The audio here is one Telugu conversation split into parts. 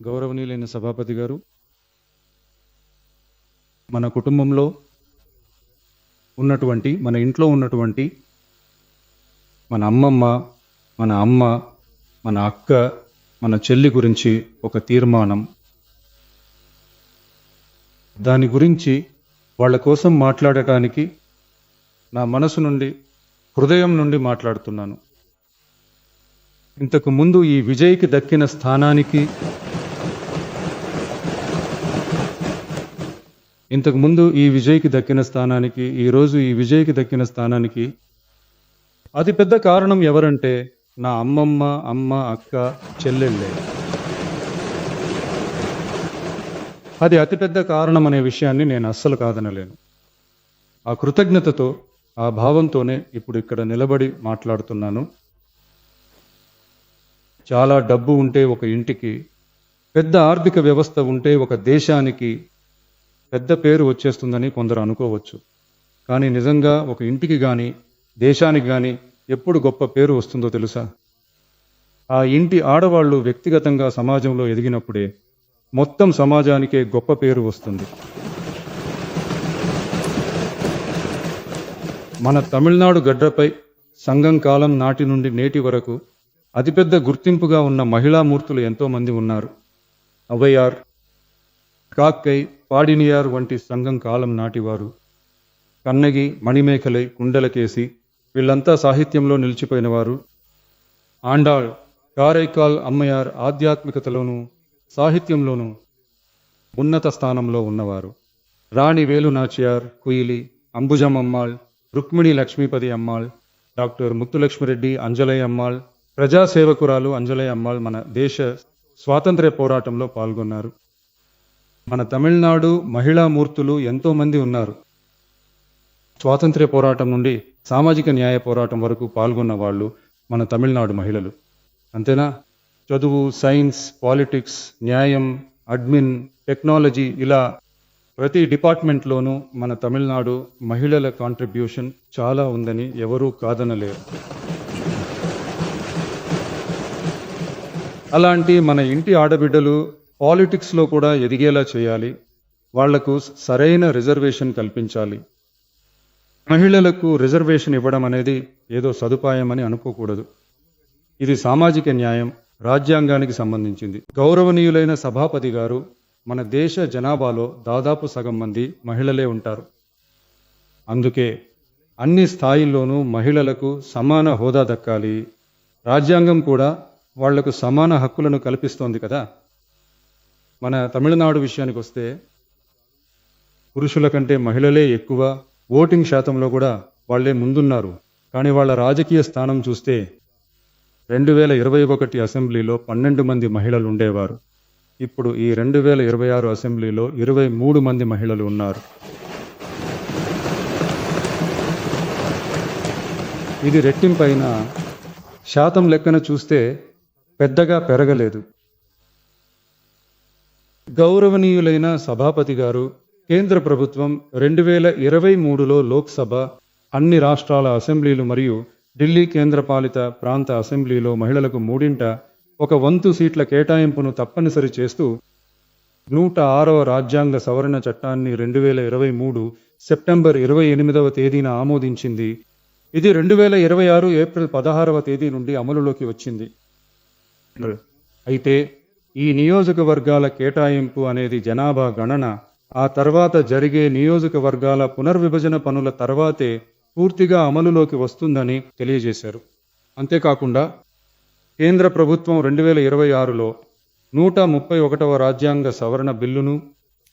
గౌరవనీయులైన సభాపతి గారు, మన కుటుంబంలో ఉన్నటువంటి, మన ఇంట్లో ఉన్నటువంటి మన అమ్మమ్మ, మన అమ్మ, మన అక్క, మన చెల్లి గురించి ఒక తీర్మానం, దాని గురించి వాళ్ళ కోసం మాట్లాడటానికి నా మనసు నుండి, హృదయం నుండి మాట్లాడుతున్నాను. ఇంతకు ముందు ఈ విజయ్కి దక్కిన స్థానానికి ఈరోజు ఈ విజయ్కి దక్కిన స్థానానికి అతిపెద్ద కారణం ఎవరంటే నా అమ్మమ్మ, అమ్మ, అక్క, చెల్లెళ్ళే. అది అతిపెద్ద కారణం అనే విషయాన్ని నేను అస్సలు కాదనలేను. ఆ కృతజ్ఞతతో, ఆ భావంతోనే ఇప్పుడు ఇక్కడ నిలబడి మాట్లాడుతున్నాను. చాలా డబ్బు ఉంటే ఒక ఇంటికి, పెద్ద ఆర్థిక వ్యవస్థ ఉంటే ఒక దేశానికి పెద్ద పేరు వచ్చేస్తుందని కొందరు అనుకోవచ్చు. కానీ నిజంగా ఒక ఇంటికి కానీ, దేశానికి కానీ ఎప్పుడు గొప్ప పేరు వస్తుందో తెలుసా? ఆ ఇంటి ఆడవాళ్ళు వ్యక్తిగతంగా సమాజంలో ఎదిగినప్పుడే మొత్తం సమాజానికే గొప్ప పేరు వస్తుంది. మన తమిళనాడు గడ్డపై సంఘం కాలం నాటి నుండి నేటి వరకు అతిపెద్ద గుర్తింపుగా ఉన్న మహిళామూర్తులు ఎంతోమంది ఉన్నారు. అవయ్యార్, కాక్కై, పాడినియార్ వంటి సంఘం కాలం నాటివారు, కన్నగి, మణిమేఖలై, కుండలకేసి, వీళ్ళంతా సాహిత్యంలో నిలిచిపోయినవారు. ఆండాళ్, కారైకాల్ అమ్మయార్ ఆధ్యాత్మికతలోనూ సాహిత్యంలోనూ ఉన్నత స్థానంలో ఉన్నవారు. రాణి వేలు నాచియార్, కుయిలి, అంబుజం అమ్మాళ్, రుక్మిణి లక్ష్మీపతి అమ్మాళ్, డాక్టర్ ముత్తులక్ష్మిరెడ్డి, అంజలయ్య అమ్మాళ్, ప్రజాసేవకురాలు అంజలయ్య అమ్మాళ్ మన దేశ స్వాతంత్ర్య పోరాటంలో పాల్గొన్నారు. మన తమిళనాడు మహిళామూర్తులు ఎంతోమంది ఉన్నారు. స్వాతంత్ర్య పోరాటం నుండి సామాజిక న్యాయ పోరాటం వరకు పాల్గొన్న వాళ్ళు మన తమిళనాడు మహిళలు. అంతేనా? చదువు, సైన్స్, పాలిటిక్స్, న్యాయం, అడ్మిన్, టెక్నాలజీ, ఇలా ప్రతి డిపార్ట్మెంట్లోనూ మన తమిళనాడు మహిళల కాంట్రిబ్యూషన్ చాలా ఉందని ఎవరూ కాదనలేరు. అలాంటి మన ఇంటి ఆడబిడ్డలు పాలిటిక్స్లో కూడా ఎదిగేలా చేయాలి. వాళ్లకు సరైన రిజర్వేషన్ కల్పించాలి. మహిళలకు రిజర్వేషన్ ఇవ్వడం అనేది ఏదో సదుపాయం అని అనుకోకూడదు. ఇది సామాజిక న్యాయం, రాజ్యాంగానికి సంబంధించింది. గౌరవనీయులైన సభాపతి గారు, మన దేశ జనాభాలో దాదాపు సగం మంది మహిళలే ఉంటారు. అందుకే అన్ని స్థాయిల్లోనూ మహిళలకు సమాన హోదా దక్కాలి. రాజ్యాంగం కూడా వాళ్లకు సమాన హక్కులను కల్పిస్తోంది కదా. మన తమిళనాడు విషయానికి వస్తే పురుషుల కంటే మహిళలే ఎక్కువ, ఓటింగ్ శాతంలో కూడా వాళ్లే ముందున్నారు. కానీ వాళ్ళ రాజకీయ స్థానం చూస్తే 2021 అసెంబ్లీలో 12 మంది మహిళలు ఉండేవారు. ఇప్పుడు ఈ 2026 అసెంబ్లీలో 23 మంది మహిళలు ఉన్నారు. ఇది రెట్టింపైన శాతం లెక్కన చూస్తే పెద్దగా పెరగలేదు. గౌరవనీయులైన సభాపతి గారు, కేంద్ర ప్రభుత్వం 2023లో లోక్సభ, అన్ని రాష్ట్రాల అసెంబ్లీలు మరియు ఢిల్లీ కేంద్రపాలిత ప్రాంత అసెంబ్లీలో మహిళలకు 1/3 సీట్ల కేటాయింపును తప్పనిసరి చేస్తూ 106వ రాజ్యాంగ సవరణ చట్టాన్ని 2023 సెప్టెంబర్ 28వ తేదీన ఆమోదించింది. ఇది 2026 ఏప్రిల్ 16వ తేదీ నుండి అమలులోకి వచ్చింది. అయితే ఈ నియోజకవర్గాల కేటాయింపు అనేది జనాభా గణన, ఆ తర్వాత జరిగే నియోజకవర్గాల పునర్విభజన పనుల తర్వాతే పూర్తిగా అమలులోకి వస్తుందని తెలియజేశారు. అంతేకాకుండా కేంద్ర ప్రభుత్వం 2026లో 131వ రాజ్యాంగ సవరణ బిల్లును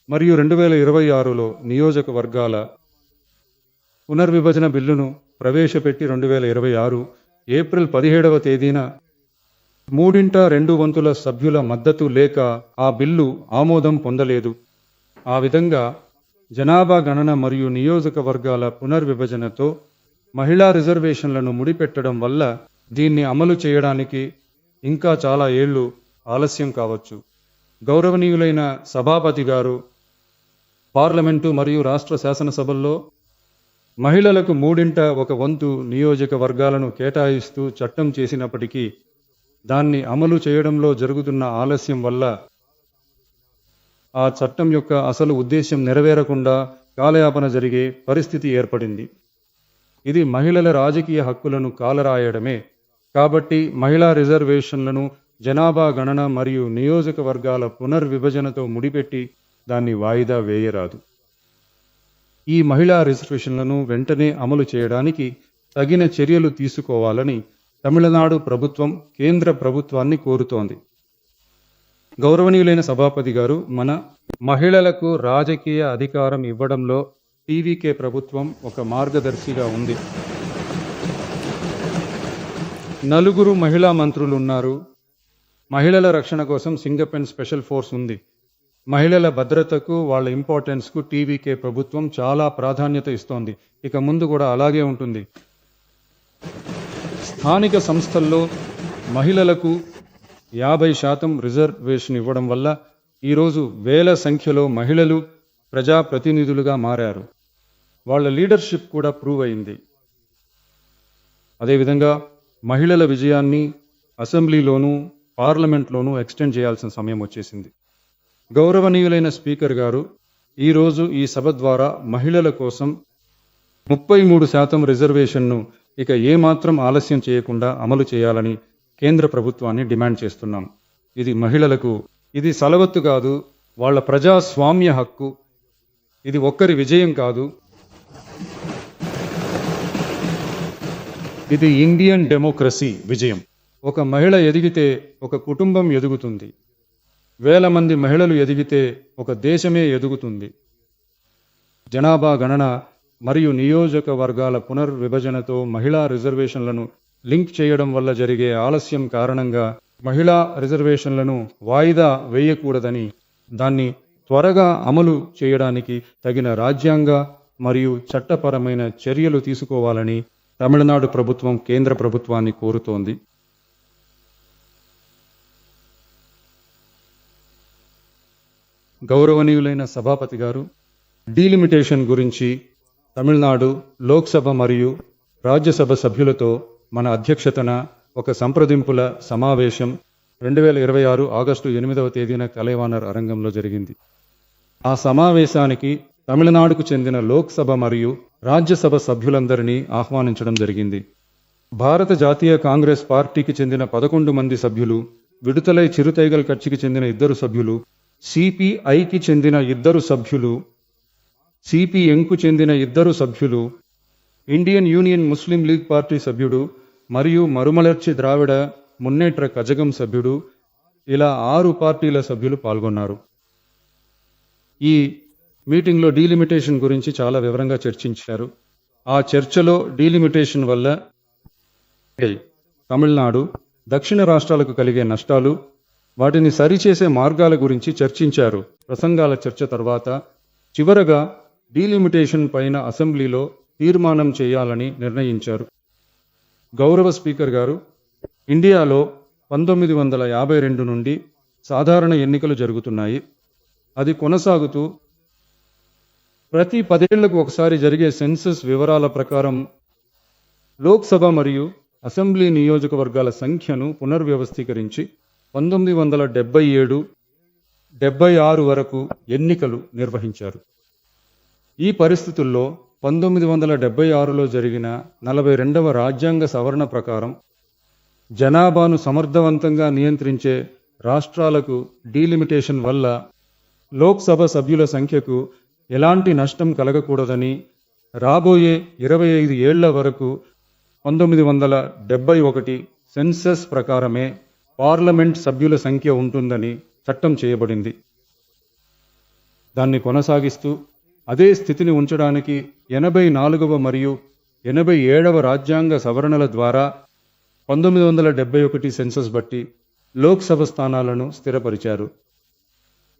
మరియు 2026లో నియోజకవర్గాల పునర్విభజన బిల్లును ప్రవేశపెట్టి 2026 ఏప్రిల్ 17వ తేదీన 3/2 సభ్యుల మద్దతు లేక ఆ బిల్లు ఆమోదం పొందలేదు. ఆ విధంగా జనాభా గణన మరియు నియోజకవర్గాల పునర్విభజనతో మహిళా రిజర్వేషన్లను ముడిపెట్టడం వల్ల దీన్ని అమలు చేయడానికి ఇంకా చాలా ఏళ్లు ఆలస్యం కావచ్చు. గౌరవనీయులైన సభాపతి గారు పార్లమెంటు మరియు రాష్ట్ర శాసనసభల్లో మహిళలకు 1/3 నియోజకవర్గాలను కేటాయిస్తూ చట్టం చేసినప్పటికీ దాన్ని అమలు చేయడంలో జరుగుతున్న ఆలస్యం వల్ల ఆ చట్టం యొక్క అసలు ఉద్దేశ్యం నెరవేరకుండా కాలయాపన జరిగే పరిస్థితి ఏర్పడింది. ఇది మహిళల రాజకీయ హక్కులను కాలరాయడమే. కాబట్టి మహిళా రిజర్వేషన్లను జనాభా గణన మరియు నియోజకవర్గాల పునర్విభజనతో ముడిపెట్టి దాన్ని వాయిదా వేయరాదు. ఈ మహిళా రిజర్వేషన్లను వెంటనే అమలు చేయడానికి తగిన చర్యలు తీసుకోవాలని తమిళనాడు ప్రభుత్వం కేంద్ర ప్రభుత్వాన్ని కోరుతోంది. గౌరవనీయులైన సభాపతి గారు, మన మహిళలకు రాజకీయ అధికారం ఇవ్వడంలో టీవీకే ప్రభుత్వం ఒక మార్గదర్శిగా ఉంది. 4 మహిళా మంత్రులు ఉన్నారు. మహిళల రక్షణ కోసం సింగపెన్ స్పెషల్ ఫోర్స్ ఉంది. మహిళల భద్రతకు, వాళ్ళ ఇంపార్టెన్స్కు టీవీకే ప్రభుత్వం చాలా ప్రాధాన్యత ఇస్తోంది. ఇక ముందు కూడా అలాగే ఉంటుంది. స్థానిక సంస్థల్లో మహిళలకు 50% రిజర్వేషన్ ఇవ్వడం వల్ల ఈరోజు వేల సంఖ్యలో మహిళలు ప్రజాప్రతినిధులుగా మారారు. వాళ్ళ లీడర్షిప్ కూడా ప్రూవ్ అయింది. అదేవిధంగా మహిళల విజయాన్ని అసెంబ్లీలోనూ పార్లమెంట్లోనూ ఎక్స్టెండ్ చేయాల్సిన సమయం వచ్చేసింది. గౌరవనీయులైన స్పీకర్ గారు, ఈరోజు ఈ సభ ద్వారా మహిళల కోసం 33% రిజర్వేషన్ను ఇక ఏమాత్రం ఆలస్యం చేయకుండా అమలు చేయాలని కేంద్ర ప్రభుత్వాన్ని డిమాండ్ చేస్తున్నాం. ఇది మహిళలకు, ఇది సలవత్తు కాదు, వాళ్ళ ప్రజాస్వామ్య హక్కు. ఇది ఒక్కరి విజయం కాదు, ఇది ఇండియన్ డెమోక్రసీ విజయం. ఒక మహిళ ఎదిగితే ఒక కుటుంబం ఎదుగుతుంది. వేల మంది మహిళలు ఎదిగితే ఒక దేశమే ఎదుగుతుంది. జనాభా గణన మరియు నియోజకవర్గాల పునర్విభజనతో మహిళా రిజర్వేషన్లను లింక్ చేయడం వల్ల జరిగే ఆలస్యం కారణంగా మహిళా రిజర్వేషన్లను వాయిదా వేయకూడదని, దాన్ని త్వరగా అమలు చేయడానికి తగిన రాజ్యాంగ మరియు చట్టపరమైన చర్యలు తీసుకోవాలని తమిళనాడు ప్రభుత్వం కేంద్ర ప్రభుత్వాన్ని కోరుతోంది. గౌరవనీయులైన సభాపతి గారు, డీలిమిటేషన్ గురించి తమిళనాడు లోక్సభ మరియు రాజ్యసభ సభ్యులతో మన అధ్యక్షతన ఒక సంప్రదింపుల సమావేశం 2026 ఆగస్టు 8వ తేదీన కలైవానర్ అరంగంలో జరిగింది. ఆ సమావేశానికి తమిళనాడుకు చెందిన లోక్సభ మరియు రాజ్యసభ సభ్యులందరినీ ఆహ్వానించడం జరిగింది. భారత జాతీయ కాంగ్రెస్ పార్టీకి చెందిన 11 మంది సభ్యులు, విడుదలై చిరుతైగల్ కட்சிకి చెందిన 2 సభ్యులు, సిపిఐకి చెందిన 2 సభ్యులు, సిపిఎంకు చెందిన 2 సభ్యులు, ఇండియన్ యూనియన్ ముస్లిం లీగ్ పార్టీ సభ్యుడు మరియు మరుమలర్చి ద్రావిడ మున్నేట్ర కజగం సభ్యుడు, ఇలా 6 పార్టీల సభ్యులు పాల్గొన్నారు. ఈ మీటింగ్లో డీలిమిటేషన్ గురించి చాలా వివరంగా చర్చించారు. ఆ చర్చలో డీలిమిటేషన్ వల్ల తమిళనాడు, దక్షిణ రాష్ట్రాలకు కలిగే నష్టాలు, వాటిని సరిచేసే మార్గాల గురించి చర్చించారు. ప్రసంగాల చర్చ తర్వాత చివరగా డీలిమిటేషన్ పైన అసెంబ్లీలో తీర్మానం చేయాలని నిర్ణయించారు. గౌరవ స్పీకర్ గారు, ఇండియాలో 1952 నుండి సాధారణ ఎన్నికలు జరుగుతున్నాయి. అది కొనసాగుతూ ప్రతి 10 ఏళ్లకు ఒకసారి జరిగే సెన్సస్ వివరాల ప్రకారం లోక్సభ మరియు అసెంబ్లీ నియోజకవర్గాల సంఖ్యను పునర్వ్యవస్థీకరించి 1977-76 వరకు ఎన్నికలు నిర్వహించారు. ఈ పరిస్థితుల్లో 1976లో జరిగిన 42వ రాజ్యాంగ సవరణ ప్రకారం జనాభాను సమర్థవంతంగా నియంత్రించే రాష్ట్రాలకు డీలిమిటేషన్ వల్ల లోక్సభ సభ్యుల సంఖ్యకు ఎలాంటి నష్టం కలగకూడదని, రాబోయే 25 ఏళ్ల వరకు 1971 సెన్సస్ ప్రకారమే పార్లమెంట్ సభ్యుల సంఖ్య ఉంటుందని చట్టం చేయబడింది. దాన్ని కొనసాగిస్తూ అదే స్థితిని ఉంచడానికి 84వ మరియు 87వ రాజ్యాంగ సవరణల ద్వారా 1971 సెన్సస్ బట్టి లోక్సభ స్థానాలను స్థిరపరిచారు.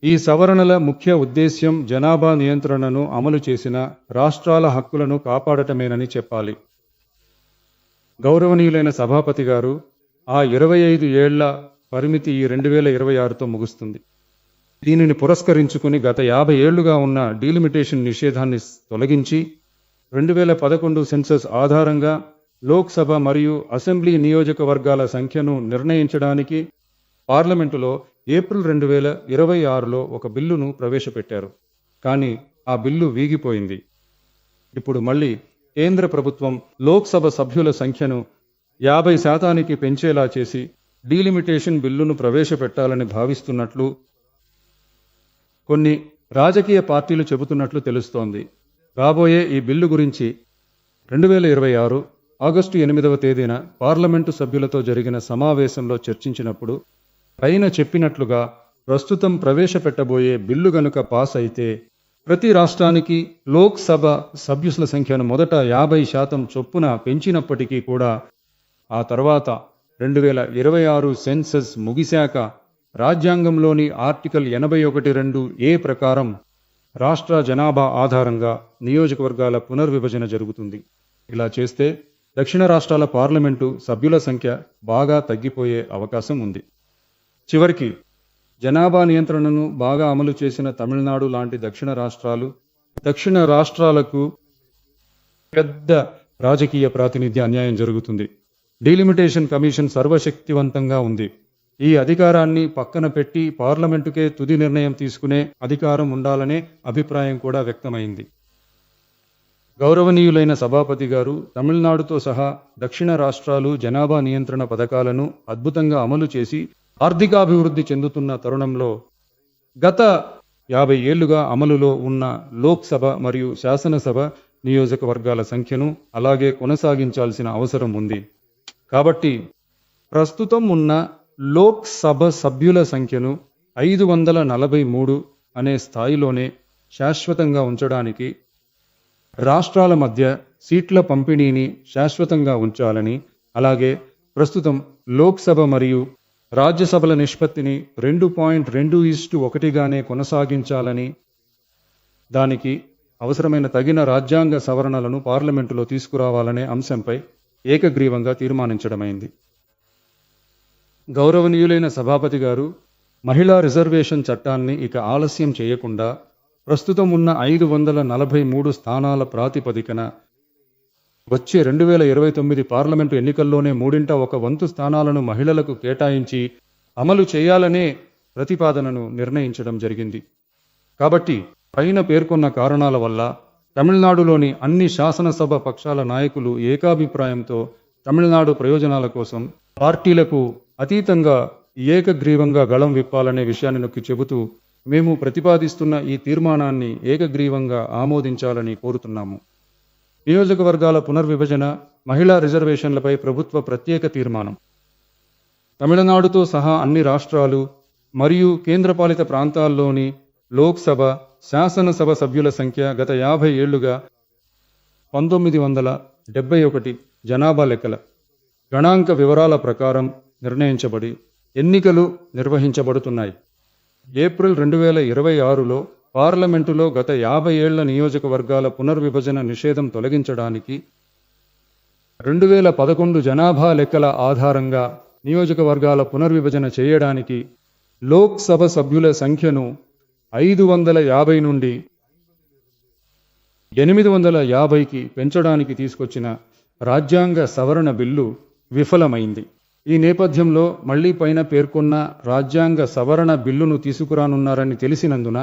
ఈ సవరణల ముఖ్య ఉద్దేశ్యం జనాభా నియంత్రణను అమలు చేసిన రాష్ట్రాల హక్కులను కాపాడటమేనని చెప్పాలి. గౌరవనీయులైన సభాపతి గారు, ఆ 25 ఏళ్ల పరిమితి ఈ 2026తో ముగుస్తుంది. దీనిని పురస్కరించుకుని గత 50 ఏళ్లుగా ఉన్న డీలిమిటేషన్ నిషేధాన్ని తొలగించి 2011 సెన్సస్ ఆధారంగా లోక్సభ మరియు అసెంబ్లీ నియోజకవర్గాల సంఖ్యను నిర్ణయించడానికి పార్లమెంటులో ఏప్రిల్ 2026లో ఒక బిల్లును ప్రవేశపెట్టారు. కానీ ఆ బిల్లు వీగిపోయింది. ఇప్పుడు మళ్ళీ కేంద్ర ప్రభుత్వం లోక్సభ సభ్యుల సంఖ్యను 50% పెంచేలా చేసి డీలిమిటేషన్ బిల్లును ప్రవేశపెట్టాలని భావిస్తున్నట్లు కొన్ని రాజకీయ పార్టీలు చెబుతున్నట్లు తెలుస్తోంది. రాబోయే ఈ బిల్లు గురించి 2026 ఆగస్టు 8వ తేదీన పార్లమెంటు సభ్యులతో జరిగిన సమావేశంలో చర్చించినప్పుడు పైన చెప్పినట్లుగా ప్రస్తుతం ప్రవేశపెట్టబోయే బిల్లు గనుక పాస్ అయితే ప్రతి రాష్ట్రానికి లోక్సభ సభ్యుల సంఖ్యను మొదట 50% చొప్పున పెంచినప్పటికీ కూడా ఆ తర్వాత 2026 సెన్సస్ ముగిశాక రాజ్యాంగంలోని ఆర్టికల్ 81(2)(a) ప్రకారం రాష్ట్ర జనాభా ఆధారంగా నియోజకవర్గాల పునర్విభజన జరుగుతుంది. ఇలా చేస్తే దక్షిణ రాష్ట్రాల పార్లమెంటు సభ్యుల సంఖ్య బాగా తగ్గిపోయే అవకాశం ఉంది. చివరికి జనాభా నియంత్రణను బాగా అమలు చేసిన తమిళనాడు లాంటి దక్షిణ రాష్ట్రాలకు పెద్ద రాజకీయ ప్రాతినిధ్య అన్యాయం జరుగుతుంది. డీలిమిటేషన్ కమిషన్ సర్వశక్తివంతంగా ఉంది. ఈ అధికారాన్ని పక్కన పెట్టి పార్లమెంటుకే తుది నిర్ణయం తీసుకునే అధికారం ఉండాలనే అభిప్రాయం కూడా వ్యక్తమైంది. గౌరవనీయులైన సభాపతి గారు తమిళనాడుతో సహా దక్షిణ రాష్ట్రాలు జనాభా నియంత్రణ పథకాలను అద్భుతంగా అమలు చేసి ఆర్థికాభివృద్ధి చెందుతున్న తరుణంలో గత 50 ఏళ్లుగా అమలులో ఉన్న లోక్సభ మరియు శాసనసభ నియోజకవర్గాల సంఖ్యను అలాగే కొనసాగించాల్సిన అవసరం ఉంది. కాబట్టి ప్రస్తుతం ఉన్న లోక్సభ సభ్యుల సంఖ్యను 543 అనే స్థాయిలోనే శాశ్వతంగా ఉంచడానికి రాష్ట్రాల మధ్య సీట్ల పంపిణీని శాశ్వతంగా ఉంచాలని, అలాగే ప్రస్తుతం లోక్సభ మరియు రాజ్యసభల నిష్పత్తిని 2.2:1గానే కొనసాగించాలని, దానికి అవసరమైన తగిన రాజ్యాంగ సవరణలను పార్లమెంటులో తీసుకురావాలనే అంశంపై ఏకగ్రీవంగా తీర్మానించడమైంది. గౌరవనీయులైన సభాపతి గారు మహిళా రిజర్వేషన్ చట్టాన్ని ఇక ఆలస్యం చేయకుండా ప్రస్తుతం ఉన్న 543 స్థానాల ప్రాతిపదికన వచ్చే 2029 పార్లమెంటు ఎన్నికల్లోనే 1/3 స్థానాలను మహిళలకు కేటాయించి అమలు చేయాలనే ప్రతిపాదనను నిర్ణయించడం జరిగింది. కాబట్టి పైన పేర్కొన్న కారణాల వల్ల తమిళనాడులోని అన్ని శాసనసభ పక్షాల నాయకులు ఏకాభిప్రాయంతో తమిళనాడు ప్రయోజనాల కోసం పార్టీలకు అతీతంగా ఏకగ్రీవంగా గళం విప్పాలనే విషయాన్ని నొక్కి చెబుతూ మేము ప్రతిపాదిస్తున్న ఈ తీర్మానాన్ని ఏకగ్రీవంగా ఆమోదించాలని కోరుతున్నాము. నియోజకవర్గాల పునర్విభజన, మహిళా రిజర్వేషన్లపై ప్రభుత్వ ప్రత్యేక తీర్మానం. తమిళనాడుతో సహా అన్ని రాష్ట్రాలు మరియు కేంద్రపాలిత ప్రాంతాల్లోని లోక్సభ, శాసనసభ సభ్యుల సంఖ్య గత 50 ఏళ్లుగా 1971 జనాభా లెక్కల గణాంక వివరాల ప్రకారం నిర్ణయించబడి ఎన్నికలు నిర్వహించబడుతున్నాయి. ఏప్రిల్ 2026లో పార్లమెంటులో గత 50 ఏళ్ల నియోజకవర్గాల పునర్విభజన నిషేధం తొలగించడానికి 2011 జనాభా లెక్కల ఆధారంగా నియోజకవర్గాల పునర్విభజన చేయడానికి లోక్సభ సభ్యుల సంఖ్యను 550 నుండి 850కి పెంచడానికి తీసుకొచ్చిన రాజ్యాంగ సవరణ బిల్లు విఫలమైంది. ఈ నేపథ్యంలో మళ్లీ పైన పేర్కొన్న రాజ్యాంగ సవరణ బిల్లును తీసుకురానున్నారని తెలిసినందున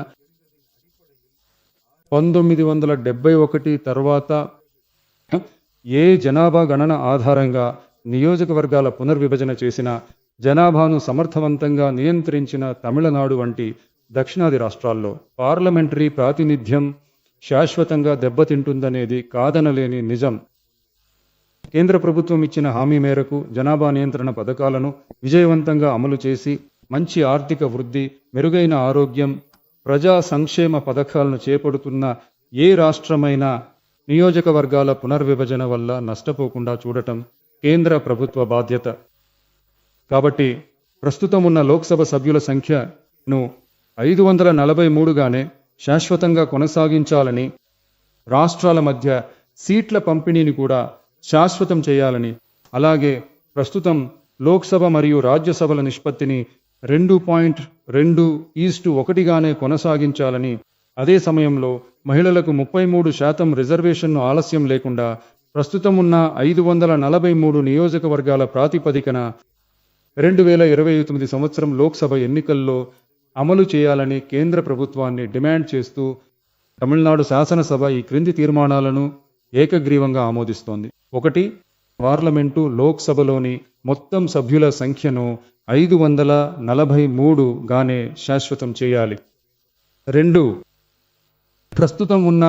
1971 తర్వాత ఏ జనాభా గణన ఆధారంగా నియోజకవర్గాల పునర్విభజన చేసిన జనాభాను సమర్థవంతంగా నియంత్రించిన తమిళనాడు వంటి దక్షిణాది రాష్ట్రాల్లో పార్లమెంటరీ ప్రాతినిధ్యం శాశ్వతంగా దెబ్బతింటుందనేది కాదనలేని నిజం. కేంద్ర ప్రభుత్వం ఇచ్చిన హామీ మేరకు జనాభా నియంత్రణ పథకాలను విజయవంతంగా అమలు చేసి మంచి ఆర్థిక వృద్ధి, మెరుగైన ఆరోగ్యం, ప్రజా సంక్షేమ పథకాలను చేపడుతున్న ఏ రాష్ట్రమైనా నియోజకవర్గాల పునర్విభజన వల్ల నష్టపోకుండా చూడటం కేంద్ర ప్రభుత్వ బాధ్యత. కాబట్టి ప్రస్తుతం ఉన్న లోక్సభ సభ్యుల సంఖ్యను 543గానే శాశ్వతంగా కొనసాగించాలని, రాష్ట్రాల మధ్య సీట్ల పంపిణీని కూడా శాశ్వతం చేయాలని, అలాగే ప్రస్తుతం లోక్సభ మరియు రాజ్యసభల నిష్పత్తిని 2.2:1గానే కొనసాగించాలని, అదే సమయంలో మహిళలకు 33% రిజర్వేషన్ను ఆలస్యం లేకుండా ప్రస్తుతం ఉన్న 543 నియోజకవర్గాల ప్రాతిపదికన 2029 సంవత్సరం లోక్సభ ఎన్నికల్లో అమలు చేయాలని కేంద్ర ప్రభుత్వాన్ని డిమాండ్ చేస్తూ తమిళనాడు శాసనసభ ఈ క్రింది తీర్మానాలను ఏకగ్రీవంగా ఆమోదిస్తోంది. 1. పార్లమెంటు లోక్సభలోని మొత్తం సభ్యుల సంఖ్యను 543 గానే శాశ్వతం చేయాలి. 2. ప్రస్తుతం ఉన్న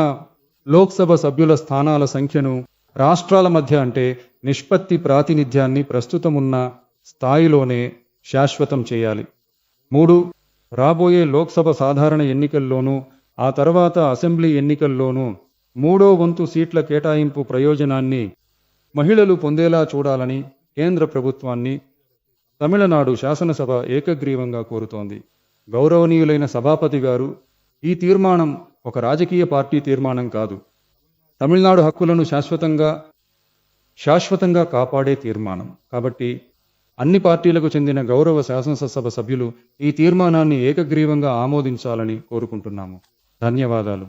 లోక్సభ సభ్యుల స్థానాల సంఖ్యను రాష్ట్రాల మధ్య అంటే నిష్పత్తి ప్రాతినిధ్యాన్ని ప్రస్తుతం ఉన్న స్థాయిలోనే శాశ్వతం చేయాలి. 3. రాబోయే లోక్సభ సాధారణ ఎన్నికల్లోనూ ఆ తర్వాత అసెంబ్లీ ఎన్నికల్లోనూ 3వ వంతు సీట్ల కేటాయింపు ప్రయోజనాన్ని మహిళలు పొందేలా చూడాలని కేంద్ర ప్రభుత్వాన్ని తమిళనాడు శాసనసభ ఏకగ్రీవంగా కోరుతోంది. గౌరవనీయులైన సభాపతి గారు, ఈ తీర్మానం ఒక రాజకీయ పార్టీ తీర్మానం కాదు. తమిళనాడు హక్కులను శాశ్వతంగా కాపాడే తీర్మానం. కాబట్టి అన్ని పార్టీలకు చెందిన గౌరవ శాసనసభ సభ్యులు ఈ తీర్మానాన్ని ఏకగ్రీవంగా ఆమోదించాలని కోరుకుంటున్నాము. ధన్యవాదాలు.